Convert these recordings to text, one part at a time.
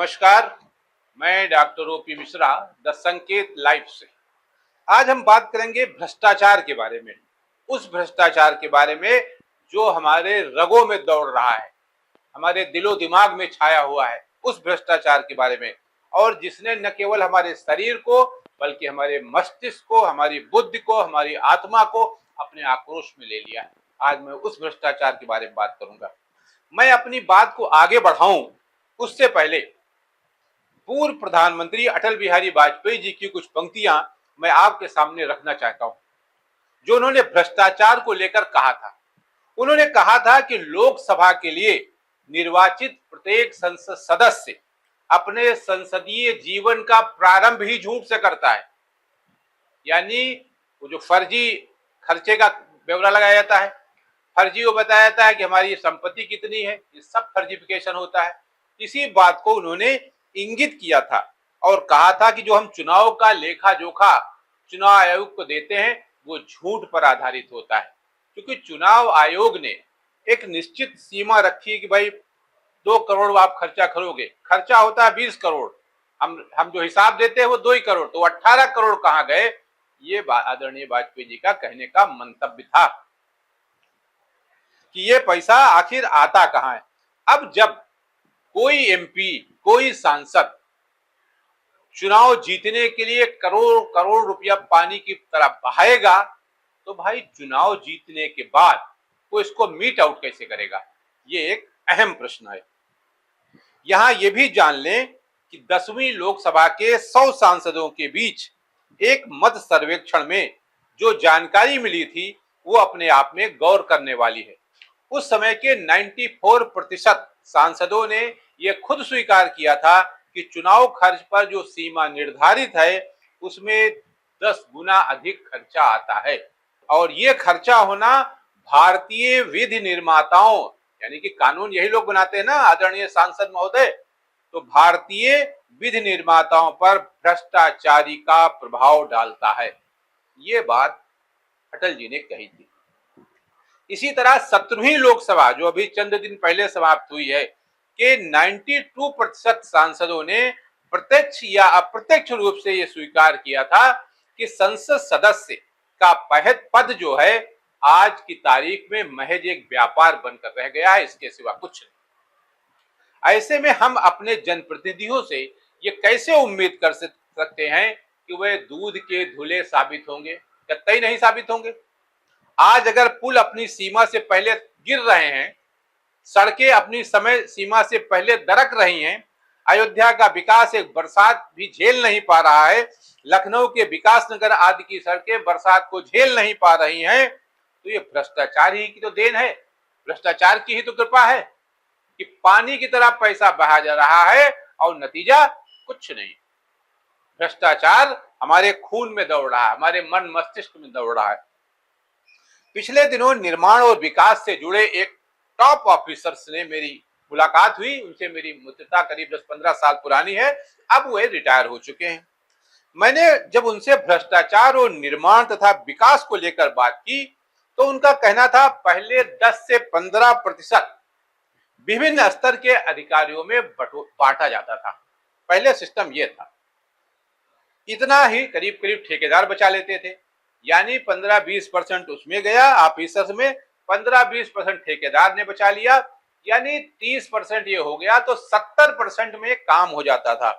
नमस्कार। मैं doctor OP Mishra the संकेत लाइव से। आज हम बात करेंगे भ्रष्टाचार के बारे में। उस भ्रष्टाचार के बारे में जो हमारे रगों में दौड़ रहा है, हमारे दिलो दिमाग में छाया हुआ है, उस भ्रष्टाचार के बारे में, और जिसने न केवल हमारे शरीर को बल्कि हमारे मस्तिष्क को, हमारी बुद्धि को, हमारी आत्मा को अपने आक्रोश में ले लिया है। आज मैं उस भ्रष्टाचार के बारे में बात करूंगा। मैं अपनी बात को आगे बढ़ाऊं उससे पहले पूर्व प्रधानमंत्री अटल बिहारी वाजपेयी जी की कुछ पंक्तियां मैं आपके सामने रखना चाहता हूं, जो उन्होंने भ्रष्टाचार को लेकर कहा था। उन्होंने कहा था कि लोकसभा के लिए निर्वाचित प्रत्येक संसद सदस्य अपने संसदीय जीवन का प्रारंभ ही झूठ से करता है। यानी वो जो फर्जी खर्चे का ब्यौरा लगाया जाता है, फर्जी वो बताया जाता है कि हमारी संपत्ति कितनी है, ये सब फर्जिफिकेशन होता है। इसी बात को उन्होंने इंगित किया था और कहा था कि जो हम चुनाव का लेखा जोखा चुनाव आयोग को देते हैं वो झूठ पर आधारित होता है, क्योंकि चुनाव आयोग ने एक निश्चित सीमा रखी है कि भाई 2 करोड़ आप खर्चा करोगे, खर्चा होता है 20 करोड़, हम जो हिसाब देते हैं वो 2 ही करोड़, तो 18 करोड़ कहाँ गए, ये आदरणीय वाजपेयी जी का कहने का मंतव्य था कि ये पैसा आखिर आता कहाँ है। अब जब कोई एमपी, कोई सांसद चुनाव जीतने के लिए करोड़ करोड़ रुपया पानी की तरह बहाएगा, तो भाई चुनाव जीतने के बाद वो इसको मीट आउट कैसे करेगा, ये एक अहम प्रश्न है। यहां ये भी जान लें कि 10वीं लोकसभा के 100 सांसदों के बीच एक मत सर्वेक्षण में जो जानकारी मिली थी वो अपने आप में गौर करने वाली है। उस समय के 94% सांसदों ने यह खुद स्वीकार किया था कि चुनाव खर्च पर जो सीमा निर्धारित है उसमें 10 गुना अधिक खर्चा आता है, और ये खर्चा होना भारतीय विधि निर्माताओं, यानी कि कानून यही लोग बनाते हैं ना आदरणीय सांसद महोदय, तो भारतीय विधि निर्माताओं पर भ्रष्टाचारी का प्रभाव डालता है। ये बात अटल जी ने कही थी। इसी तरह 17वीं लोकसभा जो अभी चंद दिन पहले समाप्त हुई है के 92% सांसदों ने प्रत्यक्ष या अप्रत्यक्ष रूप से यह स्वीकार किया था कि संसद सदस्य का पद जो है आज की तारीख में महज एक व्यापार बनकर रह गया है, इसके सिवा कुछ नहीं। ऐसे में हम अपने जनप्रतिनिधियों से ये कैसे उम्मीद कर सकते हैं कि वे दूध के धुले साबित होंगे? कतई नहीं साबित होंगे। आज अगर पुल अपनी सीमा से पहले गिर रहे हैं, सड़कें अपनी समय सीमा से पहले दरक रही हैं, अयोध्या का विकास एक बरसात भी झेल नहीं पा रहा है, लखनऊ के विकास नगर आदि की सड़कें बरसात को झेल नहीं पा रही हैं, तो ये भ्रष्टाचार ही की तो देन है, भ्रष्टाचार की ही तो कृपा है कि पानी की तरह पैसा बहा जा रहा है और नतीजा कुछ नहीं। भ्रष्टाचार हमारे खून में दौड़ रहा है, हमारे मन मस्तिष्क में दौड़ रहा है। पिछले दिनों निर्माण और विकास से जुड़े एक टॉप ऑफिसर्स ने मेरी मुलाकात हुई, उनसे मेरी मित्रता करीब 10-15 साल पुरानी है, अब वे रिटायर हो चुके हैं। मैंने जब उनसे भ्रष्टाचार और निर्माण तथा विकास को लेकर बात की तो उनका कहना था पहले 10 से 15% विभिन्न स्तर के अधिकारियों में बांटा जाता था। पहले सिस्टम यह था, इतना ही करीब करीब ठेकेदार बचा लेते थे, यानी 15-20% उसमें गया ऑफिसर्स में, 15-20% ठेकेदार ने बचा लिया, यानी 30% ये हो गया, तो 70% में काम हो जाता था।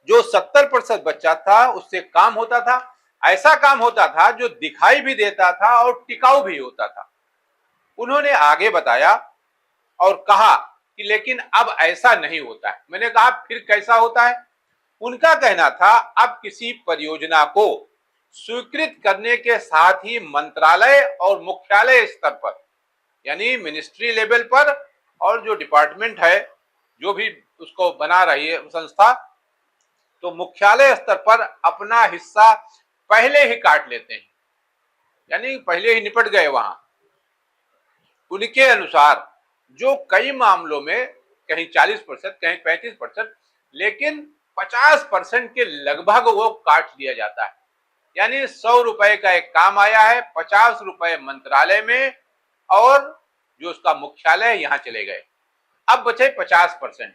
जो 70% बचा था उससे काम होता था, ऐसा काम होता था जो दिखाई भी देता था और टिकाऊ भी होता था। उन्होंने आगे बताया और कहा कि लेकिन अब ऐसा नहीं होता है। मैंने कहा फिर कैसा होता है? उनका कहना था अब किसी परियोजना को स्वीकृत करने के साथ ही मंत्रालय और मुख्यालय स्तर पर, यानी मिनिस्ट्री लेवल पर, और जो डिपार्टमेंट है जो भी उसको बना रही है संस्था, तो मुख्यालय स्तर पर अपना हिस्सा पहले ही काट लेते हैं, यानी पहले ही निपट गए वहां। उनके अनुसार जो कई मामलों में कहीं 40%, कहीं 35%, लेकिन 50% के लगभग वो काट दिया जाता है। यानी 100 रुपए का एक काम आया है, 50 रुपए मंत्रालय में और जो उसका मुख्यालय यहां चले गए, अब बचे 50%।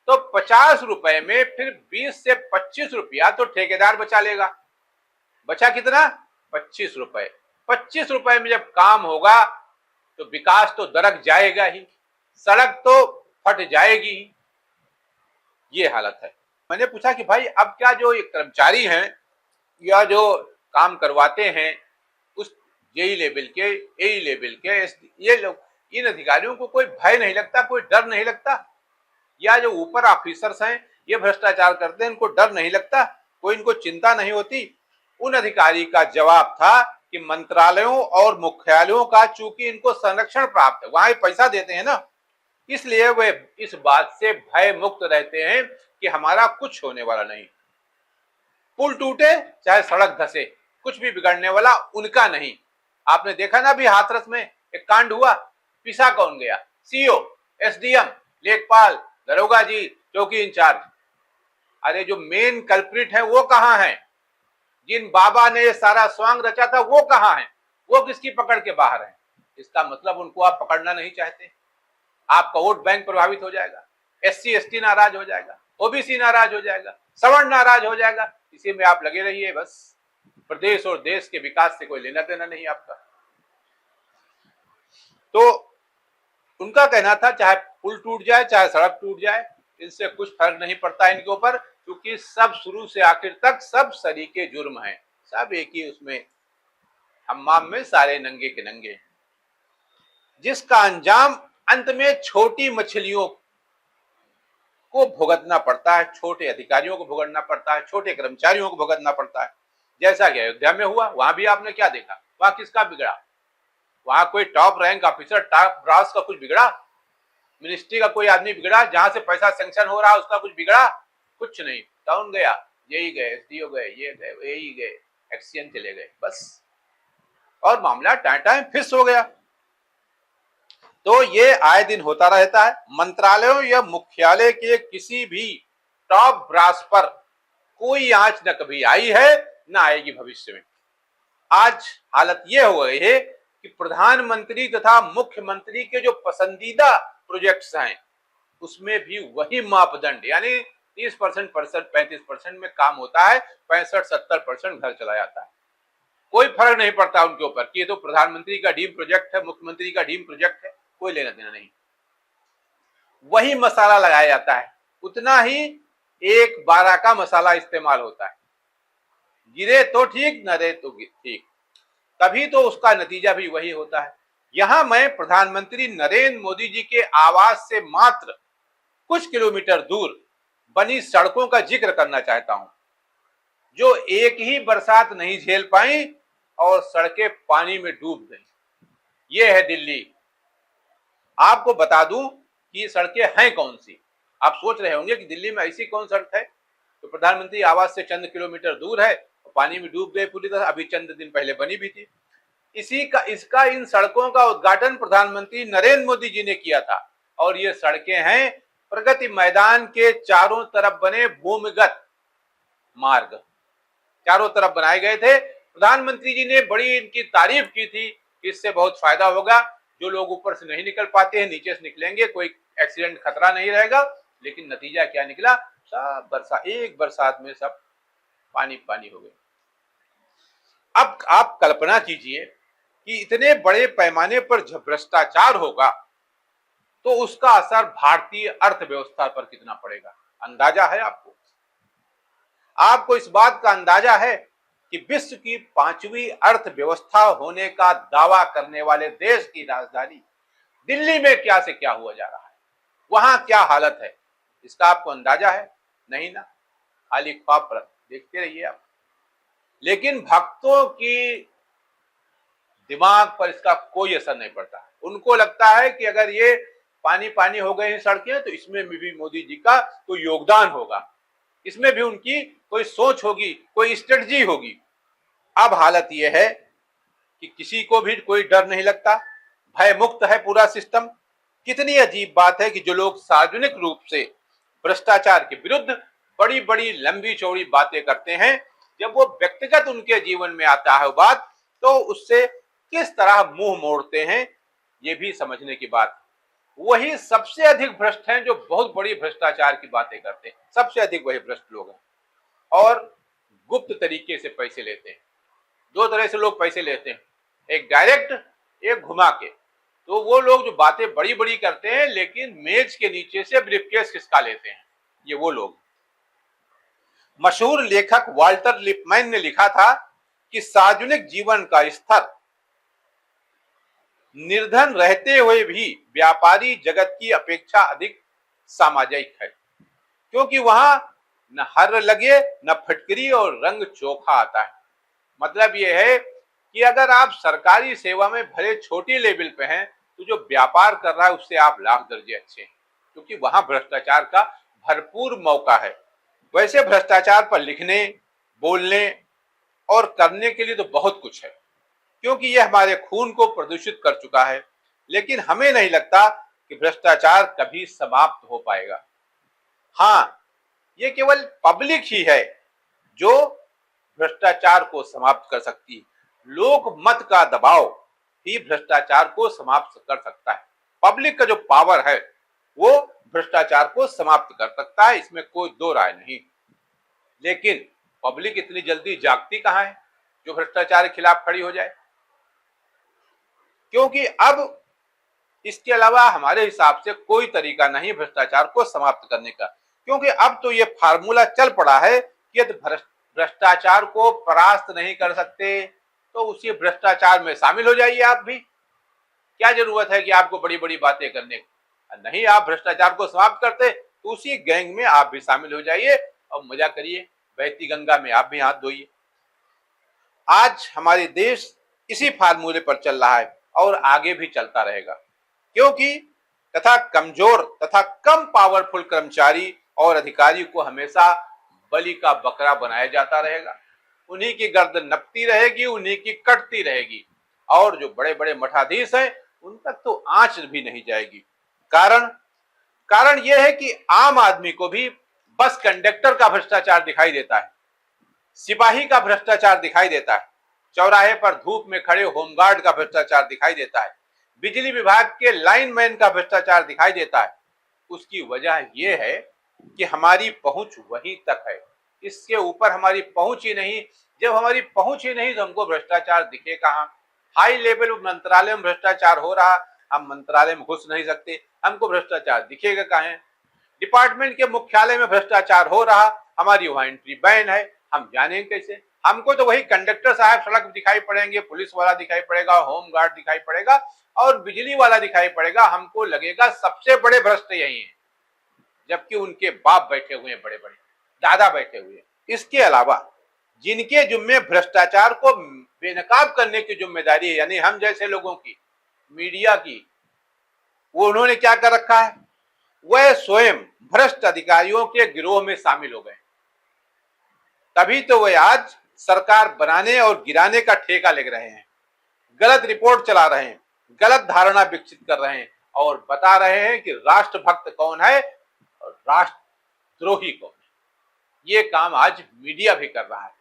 तो 50 रुपए में फिर 20 से 25 रुपया तो ठेकेदार बचा लेगा। बचा कितना? 25 रुपए। 25 रुपए में जब काम होगा तो विकास तो दरक जाएगा ही, सड़क तो फट जाएगी ही। ये हालत है। मैंने पूछा कि भाई अब क्या जो ये कर्मचारी हैं या जो काम करवाते हैं उस जेई लेवल के, एई लेवल के, ये लोग, इन अधिकारियों को कोई भय नहीं लगता, कोई डर नहीं लगता? या जो ऊपर ऑफिसर्स हैं ये भ्रष्टाचार करते हैं, इनको डर नहीं लगता, कोई इनको चिंता नहीं होती? उन अधिकारी का जवाब था कि मंत्रालयों और मुख्यालयों का चूंकि इनको संरक्षण प्राप्त है, वहां पैसा देते हैं ना, इसलिए वे इस बात से भय मुक्त रहते हैं कि हमारा कुछ होने वाला नहीं। पुल टूटे चाहे सड़क धसे, कुछ भी बिगड़ने वाला उनका नहीं। आपने देखा ना, अभी हाथरस में एक कांड हुआ, पिसा कौन गया? सीओ, एसडीएम, लेखपाल, दरोगा जी, चौकी इंचार्ज। अरे जो मेन कल्प्रिट है वो कहां है? जिन बाबा ने सारा स्वांग रचा था वो कहां है? वो किसकी पकड़ के बाहर है? इसका मतलब उनको आप पकड़ना नहीं चाहते। आपका वोट बैंक प्रभावित हो जाएगा, एससी एसटी नाराज हो जाएगा, ओबीसी नाराज हो जाएगा, सवर्ण नाराज हो जाएगा। इसी में आप लगे रहिए, बस प्रदेश और देश के विकास से कोई लेना देना नहीं आपका। तो उनका कहना था चाहे पुल टूट जाए चाहे सड़क टूट जाए, इनसे कुछ फर्क नहीं पड़ता इनके ऊपर, क्योंकि सब शुरू से आखिर तक सब सरीके जुर्म हैं, सब एक ही उसमें हम्माम में सारे नंगे के नंगे, जिसका अंजाम अंत में छोटी मछलियों को भुगतना पड़ता है, छोटे अधिकारियों को भुगतना पड़ता है, छोटे कर्मचारियों को भुगतना पड़ता है। जैसा कि अयोध्या में हुआ, वहां भी आपने क्या देखा? वहां किसका बिगड़ा? वहां कोई top rank officer, top brass का कुछ बिगड़ा? मिनिस्ट्री का कोई आदमी बिगड़ा? जहां से पैसा सैंक्शन हो रहा है उसका कुछ बिगड़ा? कुछ नहीं। टाउन गया, यही गए, एसडीओ गए, ये गए, यही गए, एक्सचेंज चले गए, बस, और मामला टाइम फिक्स हो गया। तो ये आए दिन होता रहता है। मंत्रालयों या मुख्यालय के किसी भी टॉप ब्रास पर कोई आंच न कभी आई है, न आएगी भविष्य में। आज हालत ये हो गई है कि प्रधानमंत्री तथा मुख्यमंत्री के जो पसंदीदा प्रोजेक्ट्स हैं उसमें भी वही मापदंड, यानी 30% 35% में काम होता है, 65-70% घर चला जाता है। कोई फर्क नहीं पड़ता उनके ऊपर कि ये तो प्रधानमंत्री का ड्रीम प्रोजेक्ट है, मुख्यमंत्री का ड्रीम प्रोजेक्ट है, कोई लेना देना नहीं। वही मसाला लगाया जाता है, उतना ही 1/12 का मसाला इस्तेमाल होता है। गिरे तो ठीक, न रहे तो ठीक, तभी तो उसका नतीजा भी वही होता है। यहां मैं प्रधानमंत्री नरेंद्र मोदी जी के आवास से मात्र कुछ किलोमीटर दूर बनी सड़कों का जिक्र करना चाहता हूं, जो एक ही बरसात नहीं झेल पाई और सड़कें पानी में डूब गई। ये है दिल्ली। आपको बता दूं कि ये सड़कें हैं कौन सी। आप सोच रहे होंगे कि दिल्ली में ऐसी कौन सड़क है तो प्रधानमंत्री आवास से चंद किलोमीटर दूर है, पानी में डूब गए पूरी तरह, अभी चंद दिन पहले बनी भी थी। इसका इन सड़कों का उद्घाटन प्रधानमंत्री नरेंद्र मोदी जी ने किया था, और ये सड़कें हैं प्रगति मैदान के चारों तरफ बने भूमिगत मार्ग, चारों तरफ बनाए गए थे। प्रधानमंत्री जी ने बड़ी इनकी तारीफ की थी कि इससे बहुत फायदा होगा, जो लोग ऊपर से नहीं निकल पाते हैं नीचे से निकलेंगे, कोई एक्सीडेंट खतरा नहीं रहेगा। लेकिन नतीजा क्या निकला? सब एक बरसात में सब पानी पानी हो गए। अब आप कल्पना कीजिए कि इतने बड़े पैमाने पर जब भ्रष्टाचार होगा तो उसका असर भारतीय अर्थव्यवस्था पर कितना पड़ेगा, अंदाजा है आपको? आपको इस बात का अंदाजा है कि विश्व की 5वीं अर्थव्यवस्था होने का दावा करने वाले देश की राजधानी दिल्ली में क्या से क्या हुआ जा रहा है, वहां क्या हालत है, इसका आपको अंदाजा है? नहीं ना, खाली ख्वाब देखते रहिए आप। लेकिन भक्तों की दिमाग पर इसका कोई असर नहीं पड़ता। उनको लगता है कि अगर ये पानी पानी हो गए हैं सड़कें तो इसमें भी मोदी जी का कोई योगदान होगा, इसमें भी उनकी कोई सोच होगी, कोई स्ट्रेटजी होगी। अब हालत यह है कि किसी को भी कोई डर नहीं लगता, भय मुक्त है पूरा सिस्टम। कितनी अजीब बात है कि जो लोग सार्वजनिक रूप से भ्रष्टाचार के विरुद्ध बड़ी बड़ी लंबी चौड़ी बातें करते हैं, जब वो व्यक्तिगत उनके जीवन में आता है बात, तो उससे किस तरह मुंह मोड़ते हैं, ये भी समझने की बात। वही सबसे अधिक भ्रष्ट हैं जो बहुत बड़ी भ्रष्टाचार की बातें करते हैं। सबसे अधिक वही भ्रष्ट लोग हैं और गुप्त तरीके से पैसे लेते हैं। दो तरह से लोग पैसे लेते हैं, एक डायरेक्ट, एक घुमा के। तो वो लोग जो बातें बड़ी बड़ी करते हैं लेकिन मेज के नीचे से ब्रीफकेस खिसका लेते हैं, ये वो लोग। मशहूर लेखक वाल्टर लिपमैन ने लिखा था कि सार्वजनिक जीवन का स्तर निर्धन रहते हुए भी व्यापारी जगत की अपेक्षा अधिक सामाजिक है, क्योंकि वहां न हर लगे न फटकरी और रंग चोखा आता है। मतलब यह है कि अगर आप सरकारी सेवा में भले छोटी लेवल पे हैं तो जो व्यापार कर रहा है उससे आप लाख दर्जे अच्छे हैं, क्योंकि वहां भ्रष्टाचार का भरपूर मौका है। वैसे भ्रष्टाचार पर लिखने, बोलने और करने के लिए तो बहुत कुछ है, क्योंकि यह हमारे खून को प्रदूषित कर चुका है। लेकिन हमें नहीं लगता कि भ्रष्टाचार कभी समाप्त हो पाएगा। हाँ, ये केवल पब्लिक ही है जो भ्रष्टाचार को समाप्त कर सकती है। लोक मत का दबाव ही भ्रष्टाचार को समाप्त कर सकता है। पब्लिक का जो पावर है वो भ्रष्टाचार को समाप्त कर सकता है, इसमें कोई दो राय नहीं। लेकिन पब्लिक इतनी जल्दी जागती कहां है जो भ्रष्टाचार के खिलाफ खड़ी हो जाए? क्योंकि अब इसके अलावा हमारे हिसाब से कोई तरीका नहीं भ्रष्टाचार को समाप्त करने का, क्योंकि अब तो ये फार्मूला चल पड़ा है कि यदि भ्रष्टाचार को परास्त नहीं कर सकते तो उसी भ्रष्टाचार में शामिल हो जाइए आप भी। क्या जरूरत है कि आपको बड़ी बड़ी बातें करने की? नहीं, आप भ्रष्टाचार को समाप्त करते तो उसी गैंग में आप भी शामिल हो जाइए और मजा करिए, बहती गंगा में आप भी हाथ धोइए। आज हमारे देश इसी फार्मूले पर चल रहा है और आगे भी चलता रहेगा, क्योंकि तथा कमजोर तथा कम पावरफुल कर्मचारी और अधिकारी को हमेशा बलि का बकरा बनाया जाता रहेगा। उन्हीं की गर्दन नपती रहेगी, उन्हीं की कटती रहेगी, और जो बड़े बड़े मठाधीश हैं उन तक तो आंच भी नहीं जाएगी। कारण कारण यह है कि आम आदमी को भी बस कंडक्टर का भ्रष्टाचार दिखाई देता है, सिपाही का भ्रष्टाचार दिखाई देता है, चौराहे पर धूप में खड़े होमगार्ड का भ्रष्टाचार दिखाई देता है, बिजली विभाग के लाइनमैन का भ्रष्टाचार दिखाई देता है। उसकी वजह यह है कि हमारी पहुंच वहीं तक है, इसके ऊपर हमारी पहुंच ही नहीं। जब हमारी पहुंच ही नहीं तो हमको भ्रष्टाचार दिखे कहां? हाई लेवल मंत्रालय में भ्रष्टाचार हो रहा, हम मंत्रालय में घुस नहीं सकते, हमको भ्रष्टाचार दिखेगा कहां? डिपार्टमेंट के मुख्यालय में भ्रष्टाचार हो रहा, हमारी वहां एंट्री बैन है, हम जानेंगे कैसे? हमको तो वही कंडक्टर साहब सड़क दिखाई पड़ेंगे, पुलिस वाला दिखाई पड़ेगा, होम गार्ड दिखाई पड़ेगा और बिजली वाला दिखाई पड़ेगा। हमको लगेगा सबसे बड़े भ्रष्ट यही है, जबकि उनके बाप बैठे हुए हैं, बड़े बड़े दादा बैठे हुए हैं। इसके अलावा जिनके जिम्मे भ्रष्टाचार को बेनकाब करने की जिम्मेदारी है, यानी हम जैसे लोगों की, मीडिया की, वो उन्होंने क्या कर रखा है? वह स्वयं भ्रष्ट अधिकारियों के गिरोह में शामिल हो गए। तभी तो वे आज सरकार बनाने और गिराने का ठेका ले रहे हैं, गलत रिपोर्ट चला रहे हैं, गलत धारणा विकसित कर रहे हैं और बता रहे हैं कि राष्ट्रभक्त कौन है और राष्ट्रद्रोही कौन है। ये काम आज मीडिया भी कर रहा है।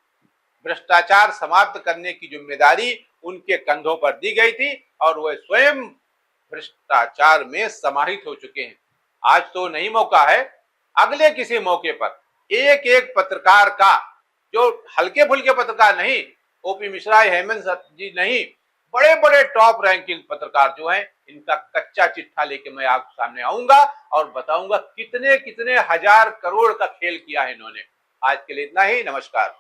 भ्रष्टाचार समाप्त करने की जिम्मेदारी उनके कंधों पर दी गई थी और वह स्वयं भ्रष्टाचार में समाहित हो चुके हैं। आज तो नहीं मौका है, अगले किसी मौके पर एक एक पत्रकार का, जो हल्के फुल्के पत्रकार नहीं, ओपी मिश्रा, हेमंत जी नहीं, बड़े बड़े टॉप रैंकिंग पत्रकार जो हैं, इनका कच्चा चिट्ठा लेके मैं आपके सामने आऊंगा और बताऊंगा कितने कितने हजार करोड़ का खेल किया है इन्होंने। आज के लिए इतना ही, नमस्कार।